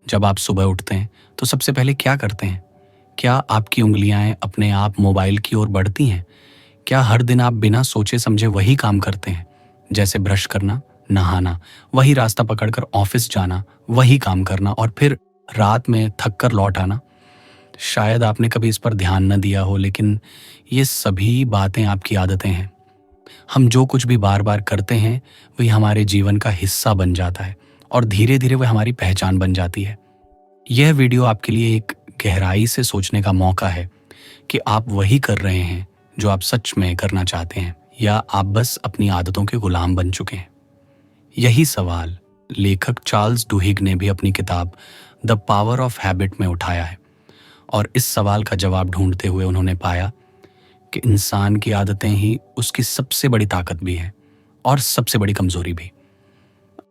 जब आप सुबह उठते हैं तो सबसे पहले क्या करते हैं? क्या आपकी उँगलियाँ अपने आप मोबाइल की ओर बढ़ती हैं? क्या हर दिन आप बिना सोचे समझे वही काम करते हैं? जैसे ब्रश करना, नहाना, वही रास्ता पकड़कर ऑफिस जाना, वही काम करना और फिर रात में थक कर लौट आना। शायद आपने कभी इस पर ध्यान न दिया हो, लेकिन ये सभी बातें आपकी आदतें हैं। हम जो कुछ भी बार बार करते हैं वही हमारे जीवन का हिस्सा बन जाता है और धीरे धीरे वह हमारी पहचान बन जाती है। यह वीडियो आपके लिए एक गहराई से सोचने का मौका है कि आप वही कर रहे हैं जो आप सच में करना चाहते हैं, या आप बस अपनी आदतों के गुलाम बन चुके हैं। यही सवाल लेखक चार्ल्स डुहिग ने भी अपनी किताब द पावर ऑफ हैबिट में उठाया है, और इस सवाल का जवाब ढूंढते हुए उन्होंने पाया कि इंसान की आदतें ही उसकी सबसे बड़ी ताकत भी है और सबसे बड़ी कमजोरी भी।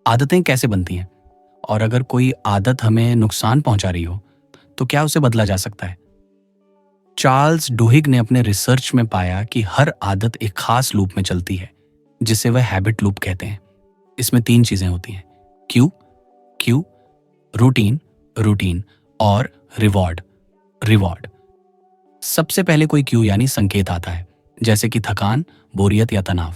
आदतें कैसे बनती हैं, और अगर कोई आदत हमें नुकसान पहुंचा रही हो तो क्या उसे बदला जा सकता है? चार्ल्स डुहिग ने अपने रिसर्च में पाया कि हर आदत एक खास लूप में चलती है, जिसे वह हैबिट लूप कहते हैं। इसमें 3 चीजें होती हैं: क्यू क्यू, रूटीन रूटीन और रिवॉर्ड रिवॉर्ड। सबसे पहले कोई क्यू यानी संकेत आता है, जैसे कि थकान, बोरियत या तनाव।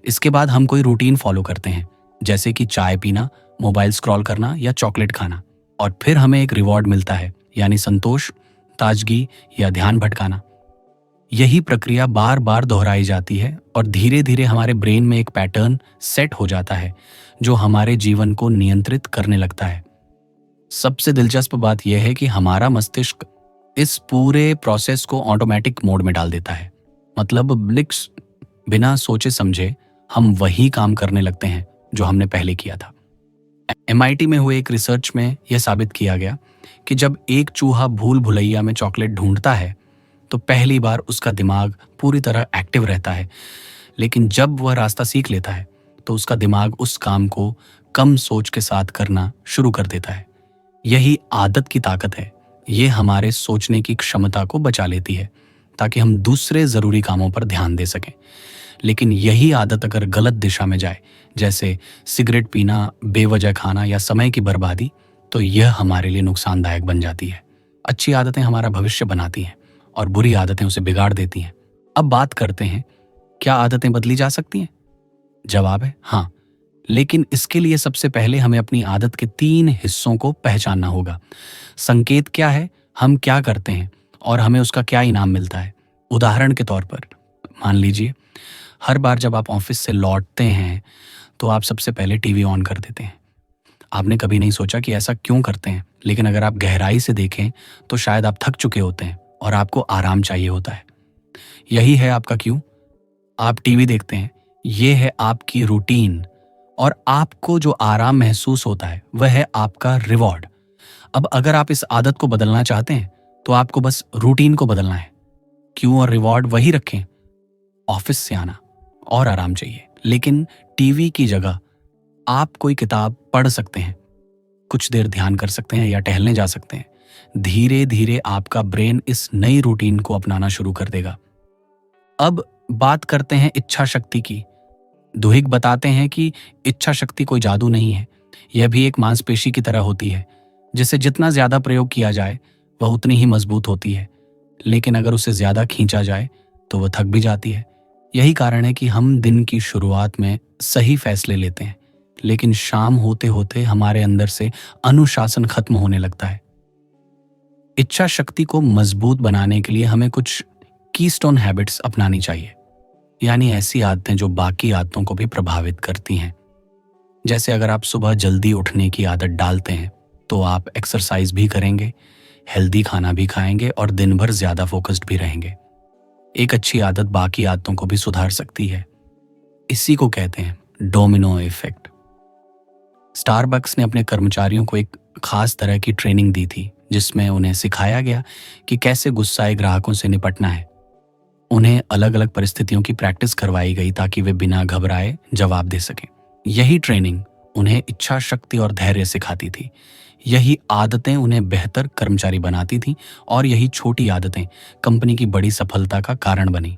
इसके बाद हम कोई रूटीन फॉलो करते हैं, जैसे कि चाय पीना, मोबाइल स्क्रॉल करना या चॉकलेट खाना। और फिर हमें एक रिवॉर्ड मिलता है, यानी संतोष, ताजगी या ध्यान भटकाना। यही प्रक्रिया बार बार दोहराई जाती है और धीरे धीरे हमारे ब्रेन में एक पैटर्न सेट हो जाता है जो हमारे जीवन को नियंत्रित करने लगता है। सबसे दिलचस्प बात यह है कि हमारा मस्तिष्क इस पूरे प्रोसेस को ऑटोमेटिक मोड में डाल देता है। मतलब ब्लिक्स, बिना सोचे समझे हम वही काम करने लगते हैं जो हमने पहले किया था। MIT में हुए एक रिसर्च में यह साबित किया गया कि जब एक चूहा भूल भुलैया में चॉकलेट ढूंढता है तो पहली बार उसका दिमाग पूरी तरह एक्टिव रहता है, लेकिन जब वह रास्ता सीख लेता है तो उसका दिमाग उस काम को कम सोच के साथ करना शुरू कर देता है। यही आदत की ताकत है। ये हमारे सोचने की क्षमता को बचा लेती है ताकि हम दूसरे ज़रूरी कामों पर ध्यान दे सकें। लेकिन यही आदत अगर गलत दिशा में जाए, जैसे सिगरेट पीना, बेवजह खाना या समय की बर्बादी, तो यह हमारे लिए नुकसानदायक बन जाती है। अच्छी आदतें हमारा भविष्य बनाती हैं और बुरी आदतें उसे बिगाड़ देती हैं। अब बात करते हैं, क्या आदतें बदली जा सकती हैं? जवाब है हाँ, लेकिन इसके लिए सबसे पहले हमें अपनी आदत के 3 हिस्सों को पहचानना होगा। संकेत क्या है, हम क्या करते हैं और हमें उसका क्या इनाम मिलता है। उदाहरण के तौर पर मान लीजिए, हर बार जब आप ऑफिस से लौटते हैं तो आप सबसे पहले टीवी ऑन कर देते हैं। आपने कभी नहीं सोचा कि ऐसा क्यों करते हैं, लेकिन अगर आप गहराई से देखें तो शायद आप थक चुके होते हैं और आपको आराम चाहिए होता है। यही है आपका क्यों। आप टीवी देखते हैं, ये है आपकी रूटीन, और आपको जो आराम महसूस होता है वह है आपका रिवॉर्ड। अब अगर आप इस आदत को बदलना चाहते हैं तो आपको बस रूटीन को बदलना है। क्यों और रिवॉर्ड वही रखें। ऑफिस से आना और आराम चाहिए, लेकिन टीवी की जगह आप कोई किताब पढ़ सकते हैं, कुछ देर ध्यान कर सकते हैं या टहलने जा सकते हैं। धीरे धीरे आपका ब्रेन इस नई रूटीन को अपनाना शुरू कर देगा। अब बात करते हैं इच्छा शक्ति की। दुहिग बताते हैं कि इच्छा शक्ति कोई जादू नहीं है, यह भी एक मांसपेशी की तरह होती है, जिसे जितना ज्यादा प्रयोग किया जाए वह उतनी ही मजबूत होती है। लेकिन अगर उसे ज्यादा खींचा जाए तो वह थक भी जाती है। यही कारण है कि हम दिन की शुरुआत में सही फैसले लेते हैं, लेकिन शाम होते होते हमारे अंदर से अनुशासन खत्म होने लगता है। इच्छा शक्ति को मजबूत बनाने के लिए हमें कुछ कीस्टोन हैबिट्स अपनानी चाहिए, यानी ऐसी आदतें जो बाकी आदतों को भी प्रभावित करती हैं। जैसे अगर आप सुबह जल्दी उठने की आदत डालते हैं तो आप एक्सरसाइज भी करेंगे, हेल्दी खाना भी खाएंगे और दिन भर ज्यादा फोकस्ड भी रहेंगे। एक अच्छी आदत बाकी आदतों को भी सुधार सकती है। इसी को कहते हैं डोमिनो इफेक्ट। स्टारबक्स ने अपने कर्मचारियों को एक खास तरह की ट्रेनिंग दी थी, जिसमें उन्हें सिखाया गया कि कैसे गुस्साए ग्राहकों से निपटना है। उन्हें अलग अलग परिस्थितियों की प्रैक्टिस करवाई गई ताकि वे बिना घबराए जवाब दे सकें। यही ट्रेनिंग उन्हें इच्छा शक्ति और धैर्य सिखाती थी। यही आदतें उन्हें बेहतर कर्मचारी बनाती थीं और यही छोटी आदतें कंपनी की बड़ी सफलता का कारण बनी।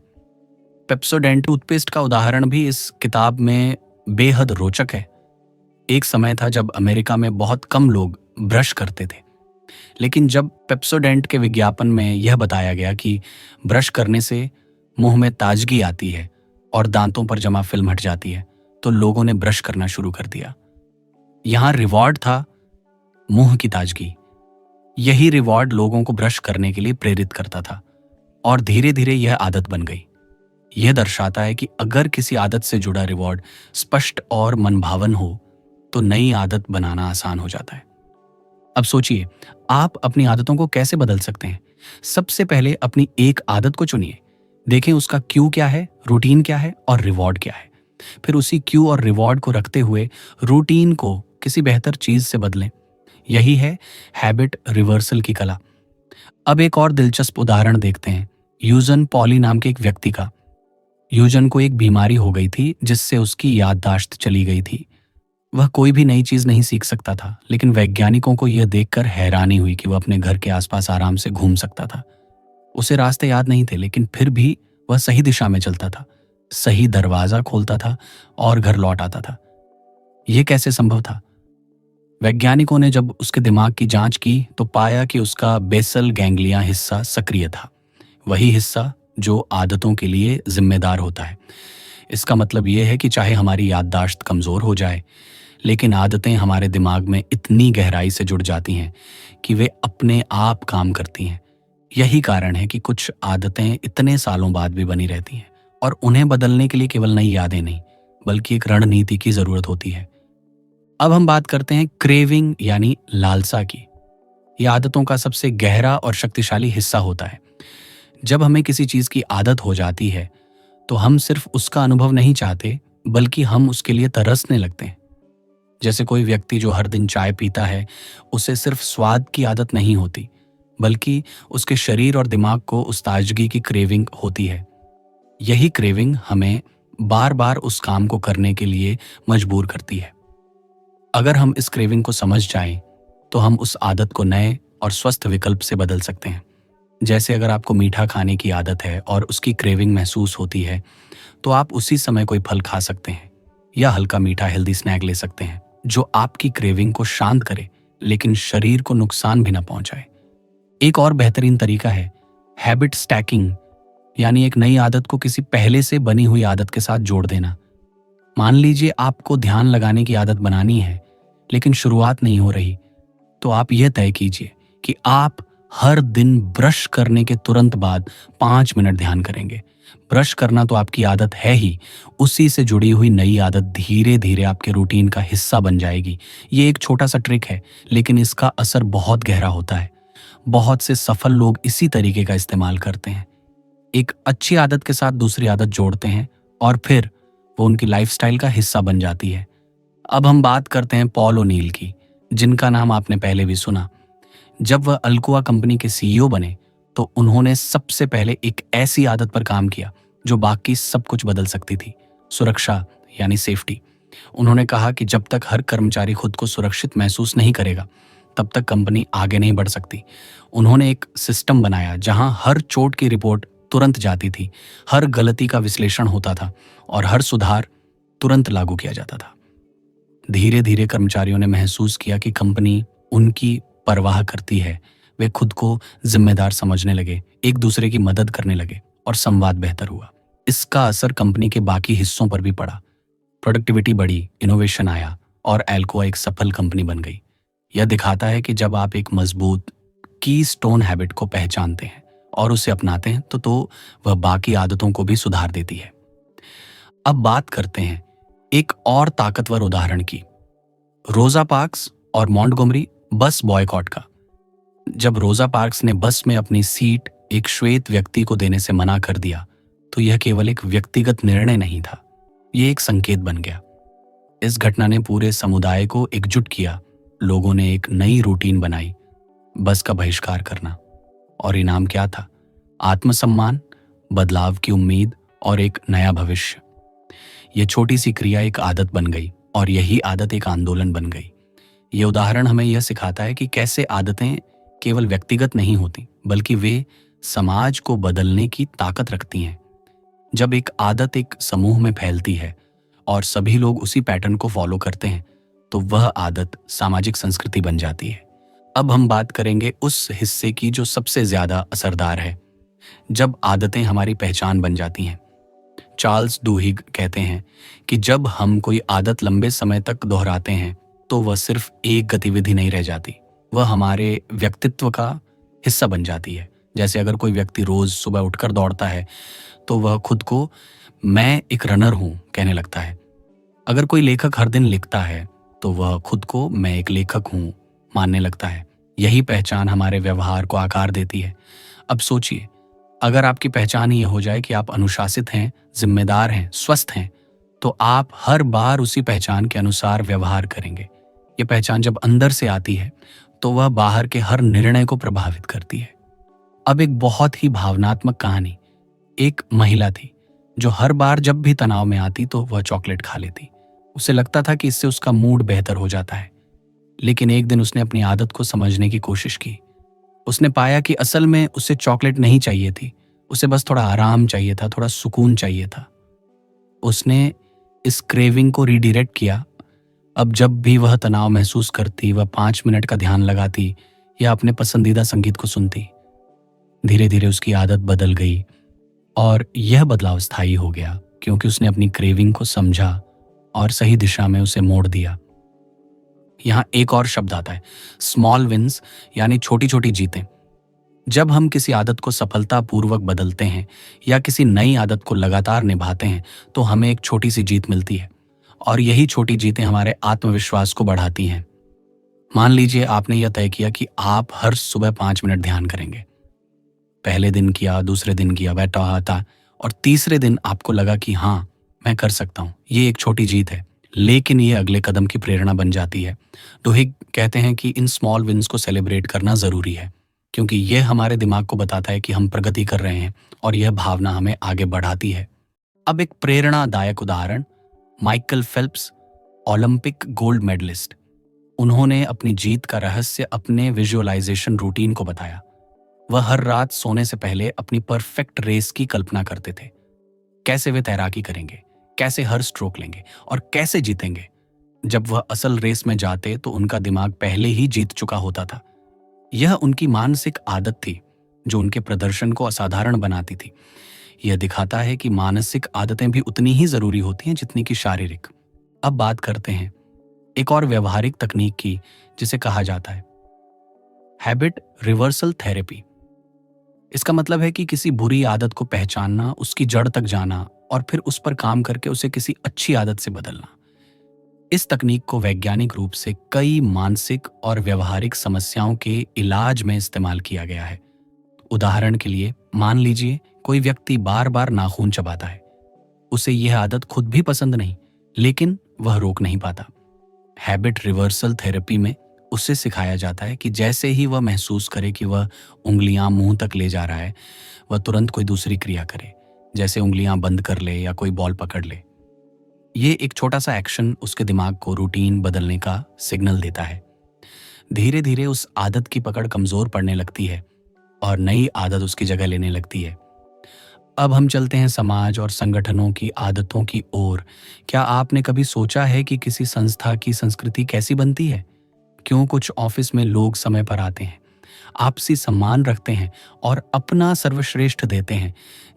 पेप्सोडेंट टूथपेस्ट का उदाहरण भी इस किताब में बेहद रोचक है। एक समय था जब अमेरिका में बहुत कम लोग ब्रश करते थे। लेकिन जब पेप्सोडेंट के विज्ञापन में यह बताया गया कि ब्रश करने से मुंह में ताजगी आती है और दांतों पर जमा फिल्म हट जाती है, तो लोगों ने ब्रश करना शुरू कर दिया। यहां रिवॉर्ड था मुंह की ताजगी। यही रिवॉर्ड लोगों को ब्रश करने के लिए प्रेरित करता था और धीरे धीरे यह आदत बन गई। यह दर्शाता है कि अगर किसी आदत से जुड़ा रिवॉर्ड स्पष्ट और मनभावन हो तो नई आदत बनाना आसान हो जाता है। अब सोचिए, आप अपनी आदतों को कैसे बदल सकते हैं। सबसे पहले अपनी एक आदत को चुनिए। देखें उसका क्यू क्या है, रूटीन क्या है और रिवॉर्ड क्या है। फिर उसी क्यू और रिवॉर्ड को रखते हुए रूटीन को किसी बेहतर चीज से बदलें। यही है हैबिट रिवर्सल की कला। अब एक और दिलचस्प उदाहरण देखते हैं यूजन पॉली नाम के एक व्यक्ति का। यूजन को एक बीमारी हो गई थी जिससे उसकी याददाश्त चली गई थी। वह कोई भी नई चीज नहीं सीख सकता था, लेकिन वैज्ञानिकों को यह देखकर हैरानी हुई कि वह अपने घर के आसपास आराम से घूम सकता था। उसे रास्ते याद नहीं थे, लेकिन फिर भी वह सही दिशा में चलता था, सही दरवाजा खोलता था और घर लौट आता था। यह कैसे संभव था? वैज्ञानिकों ने जब उसके दिमाग की जांच की तो पाया कि उसका बेसल गैंग्लिया हिस्सा सक्रिय था, वही हिस्सा जो आदतों के लिए जिम्मेदार होता है। इसका मतलब यह है कि चाहे हमारी याददाश्त कमजोर हो जाए, लेकिन आदतें हमारे दिमाग में इतनी गहराई से जुड़ जाती हैं कि वे अपने आप काम करती हैं। यही कारण है कि कुछ आदतें इतने सालों बाद भी बनी रहती हैं और उन्हें बदलने के लिए केवल नई यादें नहीं, बल्कि एक रणनीति की जरूरत होती है। अब हम बात करते हैं क्रेविंग यानी लालसा की। यह आदतों का सबसे गहरा और शक्तिशाली हिस्सा होता है। जब हमें किसी चीज की आदत हो जाती है तो हम सिर्फ उसका अनुभव नहीं चाहते, बल्कि हम उसके लिए तरसने लगते हैं। जैसे कोई व्यक्ति जो हर दिन चाय पीता है, उसे सिर्फ स्वाद की आदत नहीं होती, बल्कि उसके शरीर और दिमाग को उस ताजगी की क्रेविंग होती है। यही क्रेविंग हमें बार बार उस काम को करने के लिए मजबूर करती है। अगर हम इस क्रेविंग को समझ जाएं, तो हम उस आदत को नए और स्वस्थ विकल्प से बदल सकते हैं। जैसे अगर आपको मीठा खाने की आदत है और उसकी क्रेविंग महसूस होती है, तो आप उसी समय कोई फल खा सकते हैं या हल्का मीठा हेल्दी स्नैक ले सकते हैं जो आपकी क्रेविंग को शांत करे, लेकिन शरीर को नुकसान भी ना पहुंचाए। एक और बेहतरीन तरीका है हैबिट स्टैकिंग, यानी एक नई आदत को किसी पहले से बनी हुई आदत के साथ जोड़ देना। मान लीजिए आपको ध्यान लगाने की आदत बनानी है, लेकिन शुरुआत नहीं हो रही, तो आप यह तय कीजिए कि आप हर दिन ब्रश करने के तुरंत बाद 5 मिनट ध्यान करेंगे। ब्रश करना तो आपकी आदत है ही, उसी से जुड़ी हुई नई आदत धीरे धीरे आपके रूटीन का हिस्सा बन जाएगी। ये एक छोटा सा ट्रिक है, लेकिन इसका असर बहुत गहरा होता है। बहुत से सफल लोग इसी तरीके का इस्तेमाल करते हैं। एक अच्छी आदत के साथ दूसरी आदत जोड़ते हैं और फिर वो उनकी लाइफस्टाइल का हिस्सा बन जाती है। अब हम बात करते हैं पॉल ओनील की, जिनका नाम आपने पहले भी सुना। जब वह अल्कोआ कंपनी के सीईओ बने तो उन्होंने सबसे पहले एक ऐसी आदत पर काम किया जो बाकी सब कुछ बदल सकती थी, सुरक्षा यानी सेफ्टी। उन्होंने कहा कि जब तक हर कर्मचारी खुद को सुरक्षित महसूस नहीं करेगा, तब तक कंपनी आगे नहीं बढ़ सकती। उन्होंने एक सिस्टम बनाया जहां हर चोट की रिपोर्ट तुरंत जाती थी, हर गलती का विश्लेषण होता था और हर सुधार तुरंत लागू किया जाता था। धीरे धीरे कर्मचारियों ने महसूस किया कि कंपनी उनकी परवाह करती है। वे खुद को जिम्मेदार समझने लगे, एक दूसरे की मदद करने लगे और संवाद बेहतर हुआ। इसका असर कंपनी के बाकी हिस्सों पर भी पड़ा। प्रोडक्टिविटी बढ़ी, इनोवेशन आया और अल्कोआ एक सफल कंपनी बन गई। यह दिखाता है कि जब आप एक मजबूत कीस्टोन हैबिट को पहचानते हैं और उसे अपनाते हैं तो वह बाकी आदतों को भी सुधार देती है। अब बात करते हैं एक और ताकतवर उदाहरण की, रोजा पार्क्स और मॉन्टगोमरी बस बॉयकॉट का। जब रोजा पार्क्स ने बस में अपनी सीट एक श्वेत व्यक्ति को देने से मना कर दिया, तो यह केवल एक व्यक्तिगत निर्णय नहीं था, यह एक संकेत बन गया। इस घटना ने पूरे समुदाय को एकजुट किया। लोगों ने एक नई रूटीन बनाई, बस का बहिष्कार करना। और इनाम क्या था? आत्मसम्मान, बदलाव की उम्मीद और एक नया भविष्य। यह छोटी सी क्रिया एक आदत बन गई और यही आदत एक आंदोलन बन गई। यह उदाहरण हमें यह सिखाता है कि कैसे आदतें केवल व्यक्तिगत नहीं होती, बल्कि वे समाज को बदलने की ताकत रखती हैं। जब एक आदत एक समूह में फैलती है और सभी लोग उसी पैटर्न को फॉलो करते हैं, तो वह आदत सामाजिक संस्कृति बन जाती है। अब हम बात करेंगे उस हिस्से की जो सबसे ज्यादा असरदार है, जब आदतें हमारी पहचान बन जाती हैं। चार्ल्स डूहिग कहते हैं कि जब हम कोई आदत लंबे समय तक दोहराते हैं तो वह सिर्फ एक गतिविधि नहीं रह जाती, वह हमारे व्यक्तित्व का हिस्सा बन जाती है। जैसे अगर कोई व्यक्ति रोज सुबह उठकर दौड़ता है तो वह खुद को मैं एक रनर हूं कहने लगता है। अगर कोई लेखक हर दिन लिखता है तो वह खुद को मैं एक लेखक हूं मानने लगता है। यही पहचान हमारे व्यवहार को आकार देती है। अब सोचिए, अगर आपकी पहचान ये हो जाए कि आप अनुशासित हैं, जिम्मेदार हैं, स्वस्थ हैं, तो आप हर बार उसी पहचान के अनुसार व्यवहार करेंगे। ये पहचान जब अंदर से आती है तो वह बाहर के हर निर्णय को प्रभावित करती है। अब एक बहुत ही भावनात्मक कहानी। एक महिला थी जो हर बार जब भी तनाव में आती तो वह चॉकलेट खा लेती। उसे लगता था कि इससे उसका मूड बेहतर हो जाता है। लेकिन एक दिन उसने अपनी आदत को समझने की कोशिश की। उसने पाया कि असल में उसे चॉकलेट नहीं चाहिए थी, उसे बस थोड़ा आराम चाहिए था, थोड़ा सुकून चाहिए था। उसने इस क्रेविंग को रीडायरेक्ट किया। अब जब भी वह तनाव महसूस करती, वह 5 मिनट का ध्यान लगाती या अपने पसंदीदा संगीत को सुनती। धीरे धीरे उसकी आदत बदल गई और यह बदलाव स्थायी हो गया क्योंकि उसने अपनी क्रेविंग को समझा और सही दिशा में उसे मोड़ दिया। यहाँ एक और शब्द आता है, स्मॉल विंस, यानी छोटी छोटी जीतें। जब हम किसी आदत को सफलतापूर्वक बदलते हैं या किसी नई आदत को लगातार निभाते हैं तो हमें एक छोटी सी जीत मिलती है और यही छोटी जीतें हमारे आत्मविश्वास को बढ़ाती हैं। मान लीजिए आपने यह तय किया कि आप हर सुबह 5 मिनट ध्यान करेंगे। पहले दिन किया, दूसरे दिन किया, बैठा था, और तीसरे दिन आपको लगा कि हाँ, मैं कर सकता हूँ। ये एक छोटी जीत है, लेकिन ये अगले कदम की प्रेरणा बन जाती है। डोहिग कहते हैं कि इन स्मॉल विन्स को सेलिब्रेट करना ज़रूरी है क्योंकि यह हमारे दिमाग को बताता है कि हम प्रगति कर रहे हैं और यह भावना हमें आगे बढ़ाती है। अब एक प्रेरणादायक उदाहरण, Michael Phelps, Olympic gold medallist. उन्होंने अपनी जीत का रहस्य अपने विजुअलाइजेशन रूटीन को बताया। वह हर रात सोने से पहले अपनी परफेक्ट रेस की कल्पना करते थे। कैसे वे तैराकी करेंगे, कैसे हर स्ट्रोक लेंगे और कैसे जीतेंगे। जब वह असल रेस में जाते तो उनका दिमाग पहले ही जीत चुका होता था। यह उनकी मानसिक आदत थी जो उनके प्रदर्शन को असाधारण बनाती थी। यह दिखाता है कि मानसिक आदतें भी उतनी ही जरूरी होती हैं जितनी कि शारीरिक। अब बात करते हैं एक और व्यवहारिक तकनीक की जिसे कहा जाता है हैबिट रिवर्सल थेरेपी। इसका मतलब है कि किसी बुरी आदत को पहचानना, उसकी जड़ तक जाना और फिर उस पर काम करके उसे किसी अच्छी आदत से बदलना। इस तकनीक को वैज्ञानिक रूप से कई मानसिक और व्यवहारिक समस्याओं के इलाज में इस्तेमाल किया गया है। उदाहरण के लिए, मान लीजिए कोई व्यक्ति बार बार नाखून चबाता है। उसे यह आदत खुद भी पसंद नहीं, लेकिन वह रोक नहीं पाता। हैबिट रिवर्सल थेरेपी में उसे सिखाया जाता है कि जैसे ही वह महसूस करे कि वह उंगलियां मुंह तक ले जा रहा है, वह तुरंत कोई दूसरी क्रिया करे, जैसे उंगलियां बंद कर ले या कोई बॉल पकड़ ले। ये एक छोटा सा एक्शन उसके दिमाग को रूटीन बदलने का सिग्नल देता है। धीरे धीरे उस आदत की पकड़ कमजोर पड़ने लगती है और नई आदत उसकी जगह लेने लगती है। अब हम चलते हैं समाज और संगठनों की आदतों की ओर। क्या आपने कभी सोचा है कि किसी संस्था की संस्कृति कैसी बनती है? क्यों कुछ ऑफिस में लोग समय पर आते हैं, आपसी सम्मान रखते हैं और अपना सर्वश्रेष्ठ देते हैं,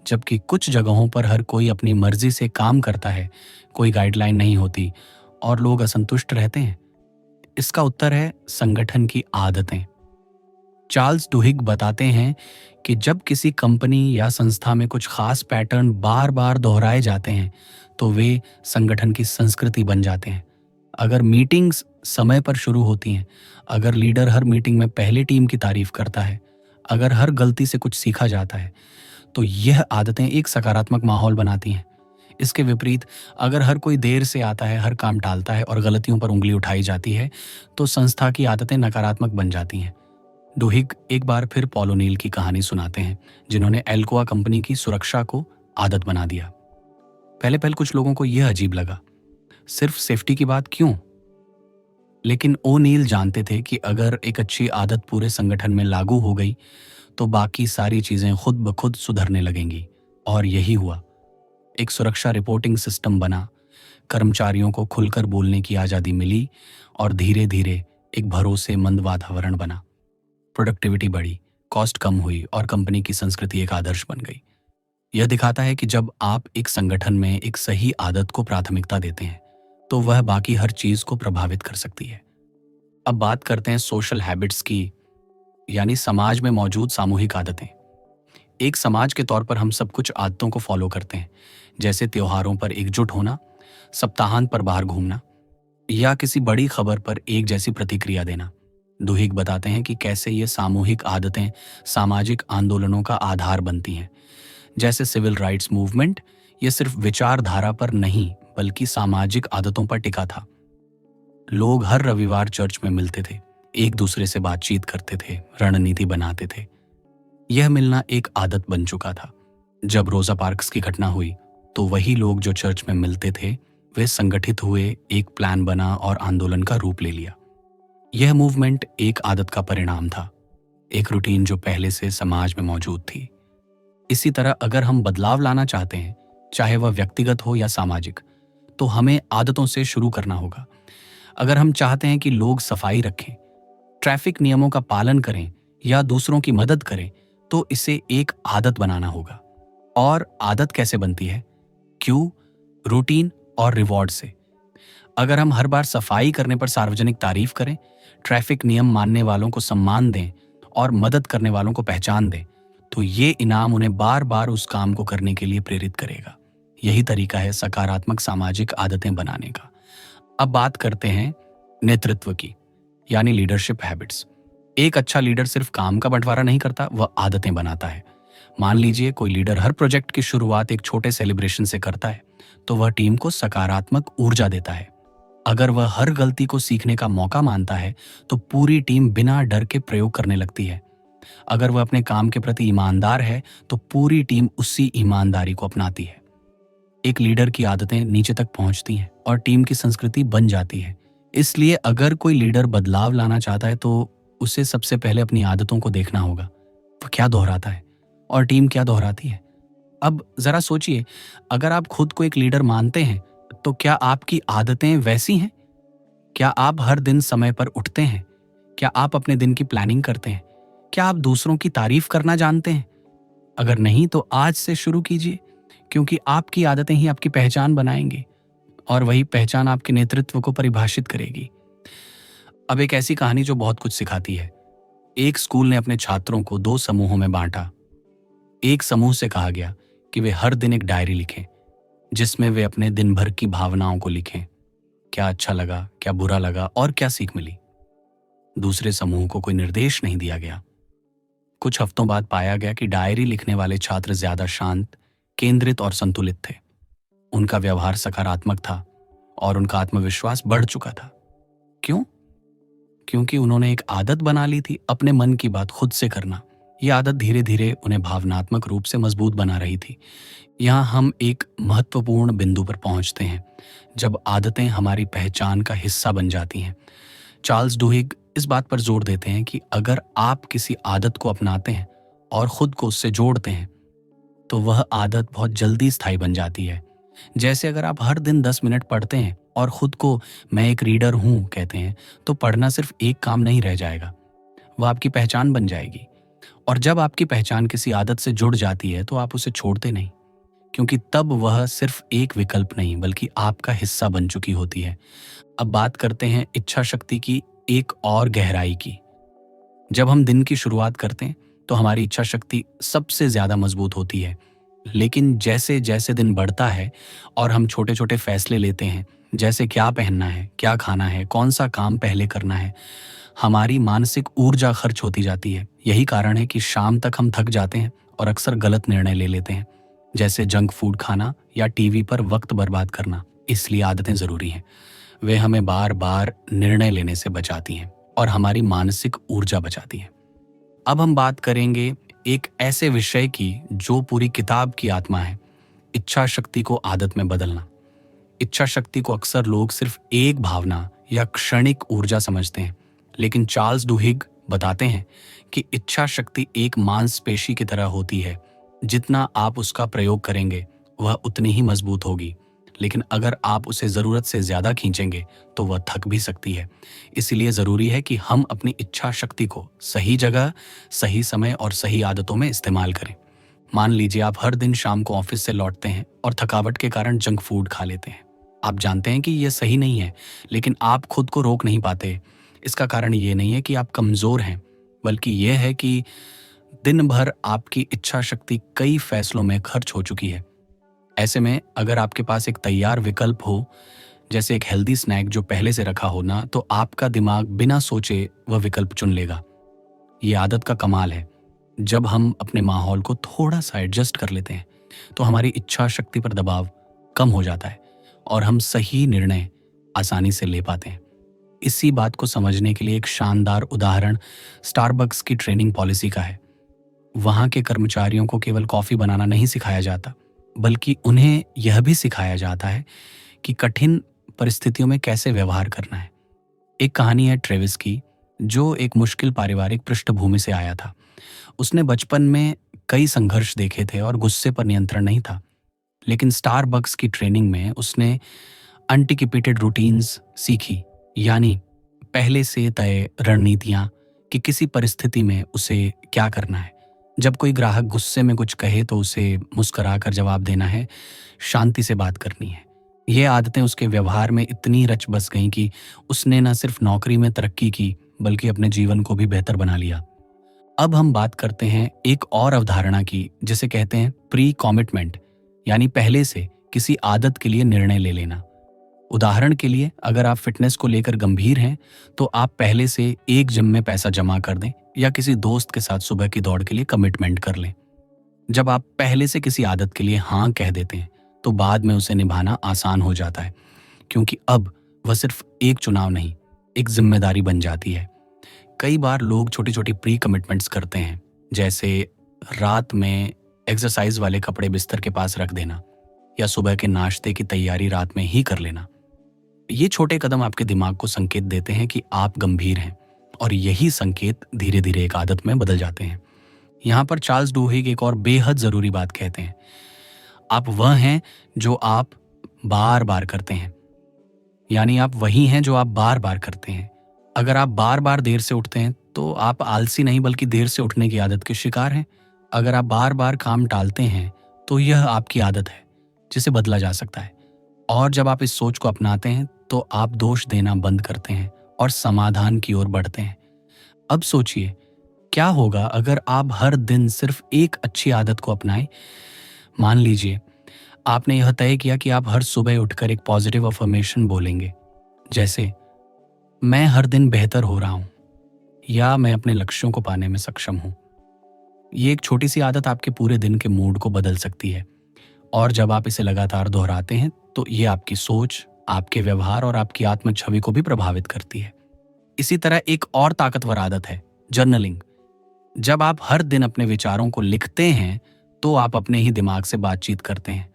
जबकि कुछ जगहों पर हर कोई अपनी मर्जी से काम करता है, कोई गाइडलाइन नहीं होती और लोग असंतुष्ट रहते हैं? इसका उत्तर है संगठन की आदतें। चार्ल्स डुहिग बताते हैं कि जब किसी कंपनी या संस्था में कुछ खास पैटर्न बार बार दोहराए जाते हैं तो वे संगठन की संस्कृति बन जाते हैं। अगर मीटिंग्स समय पर शुरू होती हैं, अगर लीडर हर मीटिंग में पहले टीम की तारीफ करता है, अगर हर गलती से कुछ सीखा जाता है, तो यह आदतें एक सकारात्मक माहौल बनाती हैं। इसके विपरीत, अगर हर कोई देर से आता है, हर काम टालता है और गलतियों पर उंगली उठाई जाती है, तो संस्था की आदतें नकारात्मक बन जाती हैं। डुहिग एक बार फिर पॉल ओनील की कहानी सुनाते हैं, जिन्होंने एल्कोआ कंपनी की सुरक्षा को आदत बना दिया। पहले पहले कुछ लोगों को यह अजीब लगा, सिर्फ सेफ्टी की बात क्यों? लेकिन ओनील जानते थे कि अगर एक अच्छी आदत पूरे संगठन में लागू हो गई तो बाकी सारी चीजें खुद ब खुद सुधरने लगेंगी। और यही हुआ। एक सुरक्षा रिपोर्टिंग सिस्टम बना, कर्मचारियों को खुलकर बोलने की आज़ादी मिली और धीरे धीरे एक भरोसेमंद वातावरण बना, प्रोडक्टिविटी बढ़ी, कॉस्ट कम हुई और कंपनी की संस्कृति एक आदर्श बन गई। यह दिखाता है कि जब आप एक संगठन में एक सही आदत को प्राथमिकता देते हैं तो वह बाकी हर चीज को प्रभावित कर सकती है। अब बात करते हैं सोशल हैबिट्स की, यानी समाज में मौजूद सामूहिक आदतें। एक समाज के तौर पर हम सब कुछ आदतों को फॉलो करते हैं, जैसे त्योहारों पर एकजुट होना, सप्ताहांत पर बाहर घूमना या किसी बड़ी खबर पर एक जैसी प्रतिक्रिया देना। दुहिग बताते हैं कि कैसे ये सामूहिक आदतें सामाजिक आंदोलनों का आधार बनती हैं। जैसे सिविल राइट्स मूवमेंट, ये सिर्फ विचारधारा पर नहीं बल्कि सामाजिक आदतों पर टिका था। लोग हर रविवार चर्च में मिलते थे, एक दूसरे से बातचीत करते थे, रणनीति बनाते थे। यह मिलना एक आदत बन चुका था। जब रोजा पार्क्स की घटना हुई तो वही लोग जो चर्च में मिलते थे वे संगठित हुए, एक प्लान बना और आंदोलन का रूप ले लिया। यह मूवमेंट एक आदत का परिणाम था, एक रूटीन जो पहले से समाज में मौजूद थी। इसी तरह अगर हम बदलाव लाना चाहते हैं, चाहे वह व्यक्तिगत हो या सामाजिक, तो हमें आदतों से शुरू करना होगा। अगर हम चाहते हैं कि लोग सफाई रखें, ट्रैफिक नियमों का पालन करें या दूसरों की मदद करें, तो इसे एक आदत बनाना होगा। और आदत कैसे बनती है? क्यों? रूटीन और रिवॉर्ड से। अगर हम हर बार सफाई करने पर सार्वजनिक तारीफ करें, ट्रैफिक नियम मानने वालों को सम्मान दें और मदद करने वालों को पहचान दें, तो ये इनाम उन्हें बार बार उस काम को करने के लिए प्रेरित करेगा। यही तरीका है सकारात्मक सामाजिक आदतें बनाने का। अब बात करते हैं नेतृत्व की, यानी लीडरशिप हैबिट्स। एक अच्छा लीडर सिर्फ काम का बंटवारा नहीं करता, वह आदतें बनाता है। मान लीजिए कोई लीडर हर प्रोजेक्ट की शुरुआत एक छोटे सेलिब्रेशन से करता है, तो वह टीम को सकारात्मक ऊर्जा देता है। अगर वह हर गलती को सीखने का मौका मानता है, तो पूरी टीम बिना डर के प्रयोग करने लगती है। अगर वह अपने काम के प्रति ईमानदार है, तो पूरी टीम उसी ईमानदारी को अपनाती है। एक लीडर की आदतें नीचे तक पहुंचती हैं और टीम की संस्कृति बन जाती है। इसलिए अगर कोई लीडर बदलाव लाना चाहता है तो उसे सबसे पहले अपनी आदतों को देखना होगा, वह क्या दोहराता है और टीम क्या दोहराती है। अब जरा सोचिए, अगर आप खुद को एक लीडर मानते हैं तो क्या आपकी आदतें वैसी हैं? क्या आप हर दिन समय पर उठते हैं? क्या आप अपने दिन की प्लानिंग करते हैं? क्या आप दूसरों की तारीफ करना जानते हैं? अगर नहीं तो आज से शुरू कीजिए, क्योंकि आपकी आदतें ही आपकी पहचान बनाएंगी और वही पहचान आपके नेतृत्व को परिभाषित करेगी। अब एक ऐसी कहानी जो बहुत कुछ सिखाती है। एक स्कूल ने अपने छात्रों को 2 समूहों में बांटा। एक समूह से कहा गया कि वे हर दिन एक डायरी लिखें, जिसमें वे अपने दिन भर की भावनाओं को लिखें, क्या अच्छा लगा, क्या बुरा लगा और क्या सीख मिली। दूसरे समूह को कोई निर्देश नहीं दिया गया। कुछ हफ्तों बाद पाया गया कि डायरी लिखने वाले छात्र ज्यादा शांत, केंद्रित और संतुलित थे। उनका व्यवहार सकारात्मक था और उनका आत्मविश्वास बढ़ चुका था। क्यों? क्योंकि उन्होंने एक आदत बना ली थी, अपने मन की बात खुद से करना। यह आदत धीरे धीरे उन्हें भावनात्मक रूप से मजबूत बना रही थी। यहाँ हम एक महत्वपूर्ण बिंदु पर पहुंचते हैं, जब आदतें हमारी पहचान का हिस्सा बन जाती हैं। चार्ल्स डुहिग इस बात पर जोर देते हैं कि अगर आप किसी आदत को अपनाते हैं और खुद को उससे जोड़ते हैं, तो वह आदत बहुत जल्दी स्थायी बन जाती है। जैसे अगर आप हर दिन 10 मिनट पढ़ते हैं और खुद को मैं एक रीडर हूं कहते हैं, तो पढ़ना सिर्फ एक काम नहीं रह जाएगा, वह आपकी पहचान बन जाएगी। और जब आपकी पहचान किसी आदत से जुड़ जाती है तो आप उसे छोड़ते नहीं, क्योंकि तब वह सिर्फ एक विकल्प नहीं बल्कि आपका हिस्सा बन चुकी होती है। अब बात करते हैं इच्छा शक्ति की एक और गहराई की। जब हम दिन की शुरुआत करते हैं तो हमारी इच्छा शक्ति सबसे ज्यादा मजबूत होती है, लेकिन जैसे जैसे दिन बढ़ता है और हम छोटे छोटे फैसले लेते हैं, जैसे क्या पहनना है, क्या खाना है, कौन सा काम पहले करना है, हमारी मानसिक ऊर्जा खर्च होती जाती है। यही कारण है कि शाम तक हम थक जाते हैं और अक्सर गलत निर्णय ले लेते हैं, जैसे जंक फूड खाना या टीवी पर वक्त बर्बाद करना। इसलिए आदतें जरूरी हैं, वे हमें बार बार निर्णय लेने से बचाती हैं और हमारी मानसिक ऊर्जा बचाती हैं। अब हम बात करेंगे एक ऐसे विषय की जो पूरी किताब की आत्मा है, इच्छा शक्ति को आदत में बदलना। इच्छा शक्ति को अक्सर लोग सिर्फ एक भावना या क्षणिक ऊर्जा समझते हैं, लेकिन चार्ल्स डुहिग बताते हैं कि इच्छा शक्ति एक मांसपेशी की तरह होती है। जितना आप उसका प्रयोग करेंगे वह उतनी ही मजबूत होगी। लेकिन अगर आप उसे ज़रूरत से ज़्यादा खींचेंगे तो वह थक भी सकती है। इसीलिए ज़रूरी है कि हम अपनी इच्छा शक्ति को सही जगह, सही समय और सही आदतों में इस्तेमाल करें। मान लीजिए आप हर दिन शाम को ऑफिस से लौटते हैं और थकावट के कारण जंक फूड खा लेते हैं। आप जानते हैं कि यह सही नहीं है, लेकिन आप खुद को रोक नहीं पाते। इसका कारण ये नहीं है कि आप कमज़ोर हैं, बल्कि यह है कि दिन भर आपकी इच्छा शक्ति कई फैसलों में खर्च हो चुकी है। ऐसे में अगर आपके पास एक तैयार विकल्प हो, जैसे एक हेल्दी स्नैक जो पहले से रखा हो ना, तो आपका दिमाग बिना सोचे वह विकल्प चुन लेगा। ये आदत का कमाल है। जब हम अपने माहौल को थोड़ा सा एडजस्ट कर लेते हैं तो हमारी इच्छा शक्ति पर दबाव कम हो जाता है और हम सही निर्णय आसानी से ले पाते हैं। इसी बात को समझने के लिए एक शानदार उदाहरण स्टारबक्स की ट्रेनिंग पॉलिसी का है। वहाँ के कर्मचारियों को केवल कॉफ़ी बनाना नहीं सिखाया जाता, बल्कि उन्हें यह भी सिखाया जाता है कि कठिन परिस्थितियों में कैसे व्यवहार करना है। एक कहानी है ट्रेविस की, जो एक मुश्किल पारिवारिक पृष्ठभूमि से आया था। उसने बचपन में कई संघर्ष देखे थे और गुस्से पर नियंत्रण नहीं था। लेकिन स्टारबक्स की ट्रेनिंग में उसने एंटिसिपेटेड रूटीन्स सीखी, यानी पहले से तय रणनीतियां कि किसी परिस्थिति में उसे क्या करना है। जब कोई ग्राहक गुस्से में कुछ कहे तो उसे मुस्कुराकर जवाब देना है, शांति से बात करनी है। ये आदतें उसके व्यवहार में इतनी रच बस गईं कि उसने न सिर्फ नौकरी में तरक्की की, बल्कि अपने जीवन को भी बेहतर बना लिया। अब हम बात करते हैं एक और अवधारणा की, जिसे कहते हैं प्री कमिटमेंट, यानी पहले से किसी आदत के लिए निर्णय ले लेना। उदाहरण के लिए, अगर आप फिटनेस को लेकर गंभीर हैं तो आप पहले से एक जिम में पैसा जमा कर दें या किसी दोस्त के साथ सुबह की दौड़ के लिए कमिटमेंट कर लें। जब आप पहले से किसी आदत के लिए हाँ कह देते हैं तो बाद में उसे निभाना आसान हो जाता है, क्योंकि अब वह सिर्फ एक चुनाव नहीं, एक जिम्मेदारी बन जाती है। कई बार लोग छोटी छोटी प्री कमिटमेंट्स करते हैं, जैसे रात में एक्सरसाइज वाले कपड़े बिस्तर के पास रख देना या सुबह के नाश्ते की तैयारी रात में ही कर लेना। ये छोटे कदम आपके दिमाग को संकेत देते हैं कि आप गंभीर हैं, और यही संकेत धीरे धीरे एक आदत में बदल जाते हैं। यहाँ पर चार्ल्स डुहिग एक और बेहद जरूरी बात कहते हैं, आप वह हैं जो आप बार बार करते हैं। यानी आप वही हैं जो आप बार बार करते हैं। अगर आप बार बार देर से उठते हैं तो आप आलसी नहीं, बल्कि देर से उठने की आदत के शिकार हैं। अगर आप बार बार काम टालते हैं तो यह आपकी आदत है, जिसे बदला जा सकता है। और जब आप इस सोच को अपनाते हैं तो आप दोष देना बंद करते हैं और समाधान की ओर बढ़ते हैं। अब सोचिए, क्या होगा अगर आप हर दिन सिर्फ एक अच्छी आदत को अपनाएं। मान लीजिए आपने यह तय किया कि आप हर सुबह उठकर एक पॉजिटिव अफर्मेशन बोलेंगे, जैसे मैं हर दिन बेहतर हो रहा हूं, या मैं अपने लक्ष्यों को पाने में सक्षम हूं। ये एक छोटी सी आदत आपके पूरे दिन के मूड को बदल सकती है, और जब आप इसे लगातार दोहराते हैं तो ये आपकी सोच, आपके व्यवहार और आपकी आत्म छवि को भी प्रभावित करती है। इसी तरह एक और ताकतवर आदत है जर्नलिंग। जब आप हर दिन अपने विचारों को लिखते हैं तो आप अपने ही दिमाग से बातचीत करते हैं।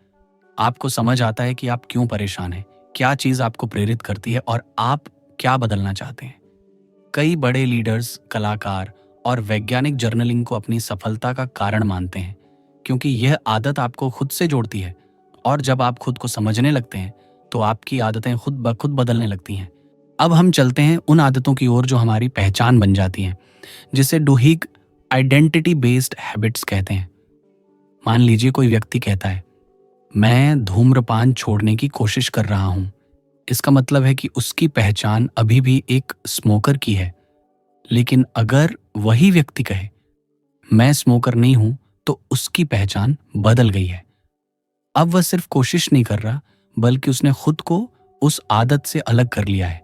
आपको समझ आता है कि आप क्यों परेशान हैं, क्या चीज आपको प्रेरित करती है और आप क्या बदलना चाहते हैं। कई बड़े लीडर्स, कलाकार और वैज्ञानिक जर्नलिंग को अपनी सफलता का कारण मानते हैं, क्योंकि यह आदत आपको खुद से जोड़ती है। और जब आप खुद को समझने लगते हैं तो आपकी आदतें खुद ब खुद बदलने लगती हैं। अब हम चलते हैं उन आदतों की ओर जो हमारी पहचान बन जाती हैं, जिसे डुहिग आइडेंटिटी बेस्ड हैबिट्स कहते हैं। मान लीजिए कोई व्यक्ति कहता है, मैं धूम्रपान छोड़ने की कोशिश कर रहा हूं। इसका मतलब है कि उसकी पहचान अभी भी एक स्मोकर की है। लेकिन अगर वही व्यक्ति कहे, मैं स्मोकर नहीं हूं, तो उसकी पहचान बदल गई है। अब वह सिर्फ कोशिश नहीं कर रहा, बल्कि उसने खुद को उस आदत से अलग कर लिया है।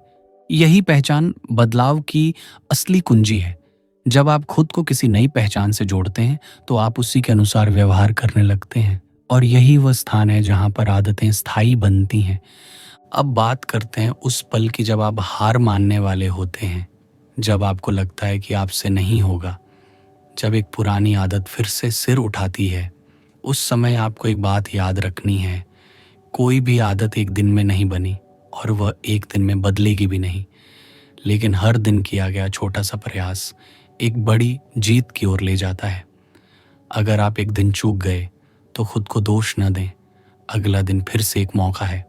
यही पहचान बदलाव की असली कुंजी है। जब आप खुद को किसी नई पहचान से जोड़ते हैं तो आप उसी के अनुसार व्यवहार करने लगते हैं, और यही वह स्थान है जहां पर आदतें स्थायी बनती हैं। अब बात करते हैं उस पल की जब आप हार मानने वाले होते हैं, जब आपको लगता है कि आपसे नहीं होगा, जब एक पुरानी आदत फिर से सिर उठाती है। उस समय आपको एक बात याद रखनी है, कोई भी आदत एक दिन में नहीं बनी और वह एक दिन में बदलेगी भी नहीं। लेकिन हर दिन किया गया छोटा सा प्रयास एक बड़ी जीत की ओर ले जाता है। अगर आप एक दिन चूक गए तो खुद को दोष न दें, अगला दिन फिर से एक मौका है।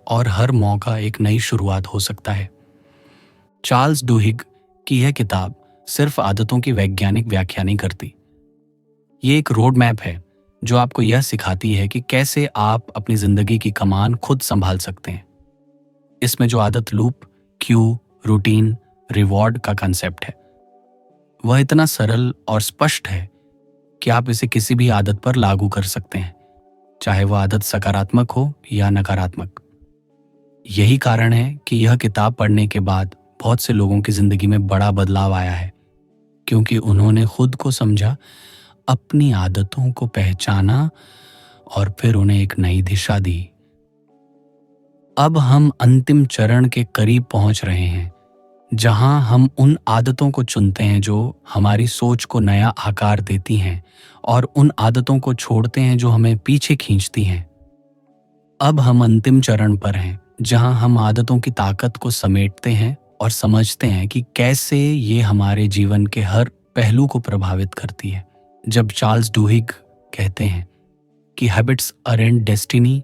और हर मौका एक नई शुरुआत हो सकता है। चार्ल्स डुहिग की यह किताब सिर्फ आदतों की वैज्ञानिक व्याख्या नहीं करती। ये एक रोड मैप है जो आपको यह सिखाती है कि कैसे आप अपनी जिंदगी की कमान खुद संभाल सकते हैं। इसमें जो आदत लूप, क्यू, रूटीन, रिवॉर्ड का कंसेप्ट है वह इतना सरल और स्पष्ट है कि आप इसे किसी भी आदत पर लागू कर सकते हैं, चाहे वह आदत सकारात्मक हो या नकारात्मक। यही कारण है कि यह किताब पढ़ने के बाद बहुत से लोगों की जिंदगी में बड़ा बदलाव आया है, क्योंकि उन्होंने खुद को समझा, अपनी आदतों को पहचाना और फिर उन्हें एक नई दिशा दी। अब हम अंतिम चरण के करीब पहुंच रहे हैं, जहां हम उन आदतों को चुनते हैं जो हमारी सोच को नया आकार देती हैं और उन आदतों को छोड़ते हैं जो हमें पीछे खींचती हैं। अब हम अंतिम चरण पर हैं, जहां हम आदतों की ताकत को समेटते हैं और समझते हैं कि कैसे ये हमारे जीवन के हर पहलू को प्रभावित करती है। जब चार्ल्स डुहिग कहते हैं कि हैबिट्स अरेंट डेस्टिनी,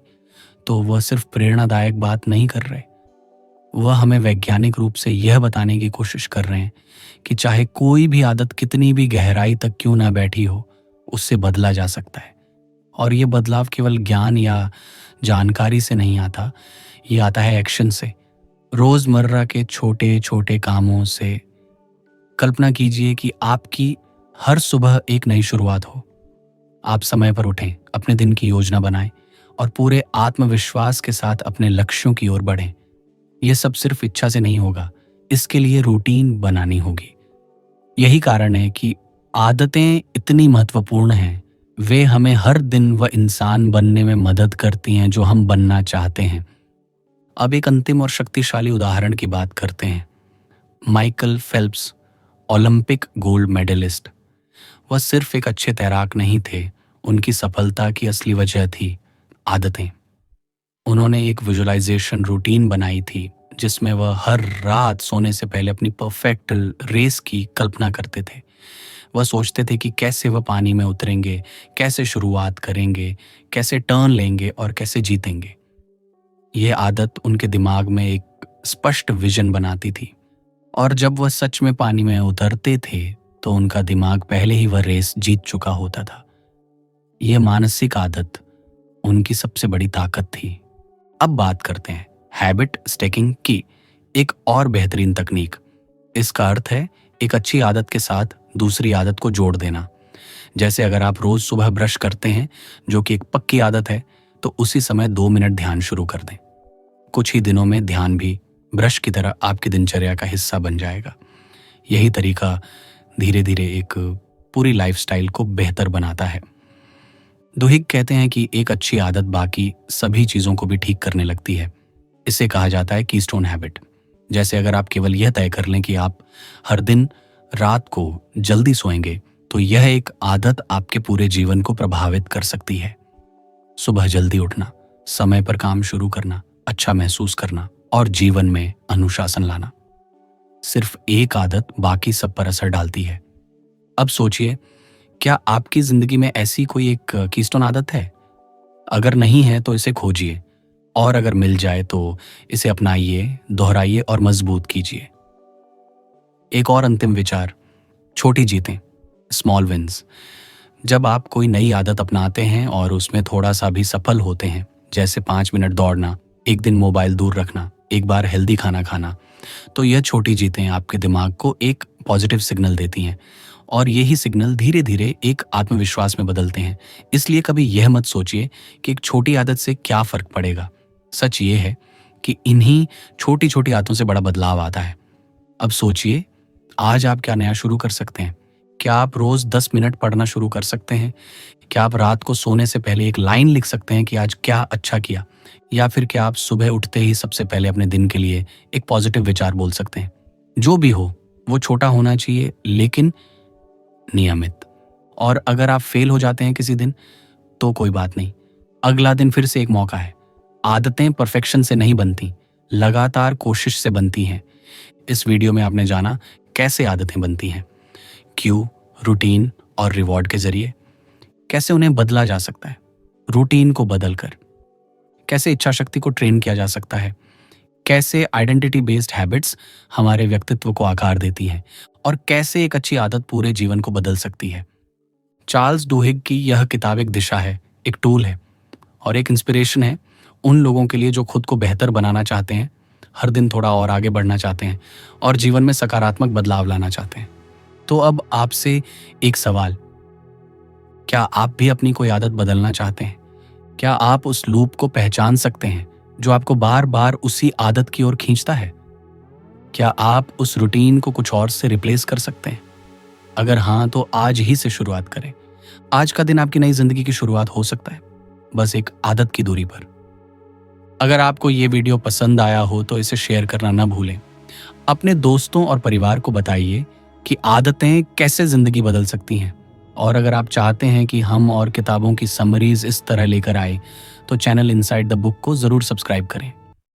तो वह सिर्फ प्रेरणादायक बात नहीं कर रहे, वह हमें वैज्ञानिक रूप से यह बताने की कोशिश कर रहे हैं कि चाहे कोई भी आदत कितनी भी गहराई तक क्यों ना बैठी हो, उससे बदला जा सकता है। और ये बदलाव केवल ज्ञान या जानकारी से नहीं आता, ये आता है एक्शन से, रोजमर्रा के छोटे छोटे कामों से। कल्पना कीजिए कि आपकी हर सुबह एक नई शुरुआत हो। आप समय पर उठें, अपने दिन की योजना बनाएं और पूरे आत्मविश्वास के साथ अपने लक्ष्यों की ओर बढ़ें। यह सब सिर्फ इच्छा से नहीं होगा, इसके लिए रूटीन बनानी होगी। यही कारण है कि आदतें इतनी महत्वपूर्ण हैं। वे हमें हर दिन वह इंसान बनने में मदद करती हैं जो हम बनना चाहते हैं। अब एक अंतिम और शक्तिशाली उदाहरण की बात करते हैं। Michael Phelps, Olympic gold medallist, वह सिर्फ एक अच्छे तैराक नहीं थे, उनकी सफलता की असली वजह थी आदतें। उन्होंने एक विजुअलाइजेशन रूटीन बनाई थी जिसमें वह हर रात सोने से पहले अपनी परफेक्ट रेस की कल्पना करते थे। वह सोचते थे कि कैसे वह पानी में उतरेंगे, कैसे शुरुआत करेंगे, कैसे टर्न लेंगे और कैसे जीतेंगे। यह आदत उनके दिमाग में एक स्पष्ट विजन बनाती थी, और जब वह सच में पानी में उतरते थे तो उनका दिमाग पहले ही वह रेस जीत चुका होता था। यह मानसिक आदत उनकी सबसे बड़ी ताकत थी। अब बात करते हैं हैबिट स्टैकिंग की, एक और बेहतरीन तकनीक। इसका अर्थ है एक अच्छी आदत के साथ दूसरी आदत को जोड़ देना। जैसे अगर आप रोज सुबह ब्रश करते हैं, जो कि एक पक्की आदत है, तो उसी समय 2 मिनट ध्यान शुरू कर दें। कुछ ही दिनों में ध्यान भी ब्रश की तरह आपकी दिनचर्या का हिस्सा बन जाएगा। यही तरीका धीरे धीरे एक पूरी लाइफस्टाइल को बेहतर बनाता है। दुहिग कहते हैं कि एक अच्छी आदत बाकी सभी चीजों को भी ठीक करने लगती है। इसे कहा जाता है कीस्टोन हैबिट। जैसे अगर आप केवल यह तय कर लें कि आप हर दिन रात को जल्दी सोएंगे, तो यह एक आदत आपके पूरे जीवन को प्रभावित कर सकती है। सुबह जल्दी उठना, समय पर काम शुरू करना, अच्छा महसूस करना और जीवन में अनुशासन लाना। सिर्फ एक आदत बाकी सब पर असर डालती है। अब सोचिए, क्या आपकी जिंदगी में ऐसी कोई एक कीस्टोन आदत है? अगर नहीं है तो इसे खोजिए, और अगर मिल जाए तो इसे अपनाइए, दोहराइए और मजबूत कीजिए। एक और अंतिम विचार, छोटी जीतें, स्मॉल विंस। जब आप कोई नई आदत अपनाते हैं और उसमें थोड़ा सा भी सफल होते हैं, जैसे 5 मिनट दौड़ना, एक दिन मोबाइल दूर रखना, एक बार हेल्दी खाना खाना, तो यह छोटी जीतें आपके दिमाग को एक पॉजिटिव सिग्नल देती हैं, और यही सिग्नल धीरे धीरे एक आत्मविश्वास में बदलते हैं। इसलिए कभी यह मत सोचिए कि एक छोटी आदत से क्या फर्क पड़ेगा। सच ये है कि इन्हीं छोटी छोटी आदतों से बड़ा बदलाव आता है। अब सोचिए, आज आप क्या नया शुरू कर सकते हैं? क्या आप रोज 10 मिनट पढ़ना शुरू कर सकते हैं? क्या आप रात को सोने से पहले एक लाइन लिख सकते हैं कि आज क्या अच्छा किया? या फिर क्या आप सुबह उठते ही सबसे पहले अपने दिन के लिए एक पॉजिटिव विचार बोल सकते हैं? जो भी हो, वो छोटा होना चाहिए लेकिन नियमित। और अगर आप फेल हो जाते हैं किसी दिन, तो कोई बात नहीं, अगला दिन फिर से एक मौका है। आदतें परफेक्शन से नहीं बनती, लगातार कोशिश से बनती हैं। इस वीडियो में आपने जाना कैसे आदतें बनती हैं, क्यू, रूटीन और रिवॉर्ड के जरिए। कैसे उन्हें बदला जा सकता है रूटीन को बदलकर, कैसे इच्छा शक्ति को ट्रेन किया जा सकता है, कैसे आइडेंटिटी बेस्ड हैबिट्स हमारे व्यक्तित्व को आकार देती हैं और कैसे एक अच्छी आदत पूरे जीवन को बदल सकती है। चार्ल्स डुहिग की यह किताब एक दिशा है, एक टूल है और एक इंस्पिरेशन है उन लोगों के लिए जो खुद को बेहतर बनाना चाहते हैं, हर दिन थोड़ा और आगे बढ़ना चाहते हैं और जीवन में सकारात्मक बदलाव लाना चाहते हैं। तो अब आपसे एक सवाल, क्या आप भी अपनी कोई आदत बदलना चाहते हैं? क्या आप उस लूप को पहचान सकते हैं जो आपको बार बार उसी आदत की ओर खींचता है? क्या आप उस रूटीन को कुछ और से रिप्लेस कर सकते हैं? अगर हाँ, तो आज ही से शुरुआत करें। आज का दिन आपकी नई जिंदगी की शुरुआत हो सकता है, बस एक आदत की दूरी पर। अगर आपको ये वीडियो पसंद आया हो तो इसे शेयर करना ना भूलें। अपने दोस्तों और परिवार को बताइए कि आदतें कैसे जिंदगी बदल सकती हैं। और अगर आप चाहते हैं कि हम और किताबों की समरीज इस तरह लेकर आए तो चैनल इनसाइड द बुक को जरूर सब्सक्राइब करें।